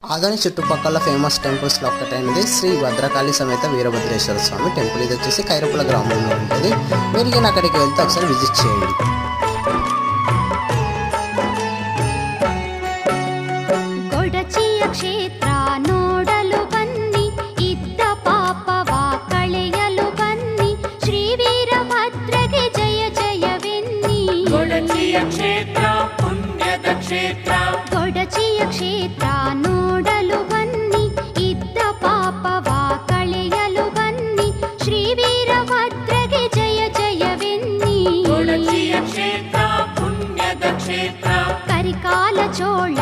ఆదోని చుట్టుపక్కల ఫేమస్ టెంపుల్స్లో ఒకటైనది శ్రీ భద్రకాళి సమేత వీరభద్రేశ్వర స్వామి టెంపుల్. ఇది వచ్చేసి ఖైరపుల గ్రామంలో ఉంటుంది. మీరు అక్కడికి వెళ్తే ఒకసారి విజిట్ చేయండి. ಕ್ಷೇತ್ರ ನೋಡಲು ಬನ್ನಿ, ಇದ್ದ ಪಾಪವ ಕಳೆಯಲು ಬನ್ನಿ, ಶ್ರೀ ವೀರಭದ್ರಗೆ ಜಯ ಜಯವೆನ್ನಿ. ಗೊಡಚಿಯ ಕ್ಷೇತ್ರ ಪುಣ್ಯದ ಕ್ಷೇತ್ರ, ಗೊಡಚಿಯ ಕ್ಷೇತ್ರ ನೋಡಲು ಬನ್ನಿ, ಇದ್ದ ಪಾಪವ ಕಳೆಯಲು ಬನ್ನಿ, ಶ್ರೀ ವೀರಭದ್ರಗೆ ಜಯ ಜಯವೆನ್ನಿ. ಗೊಡಚಿಯ ಕ್ಷೇತ್ರ ಪುಣ್ಯದ ಕ್ಷೇತ್ರ, ಕರಿಕಾಲ ಚೋಳ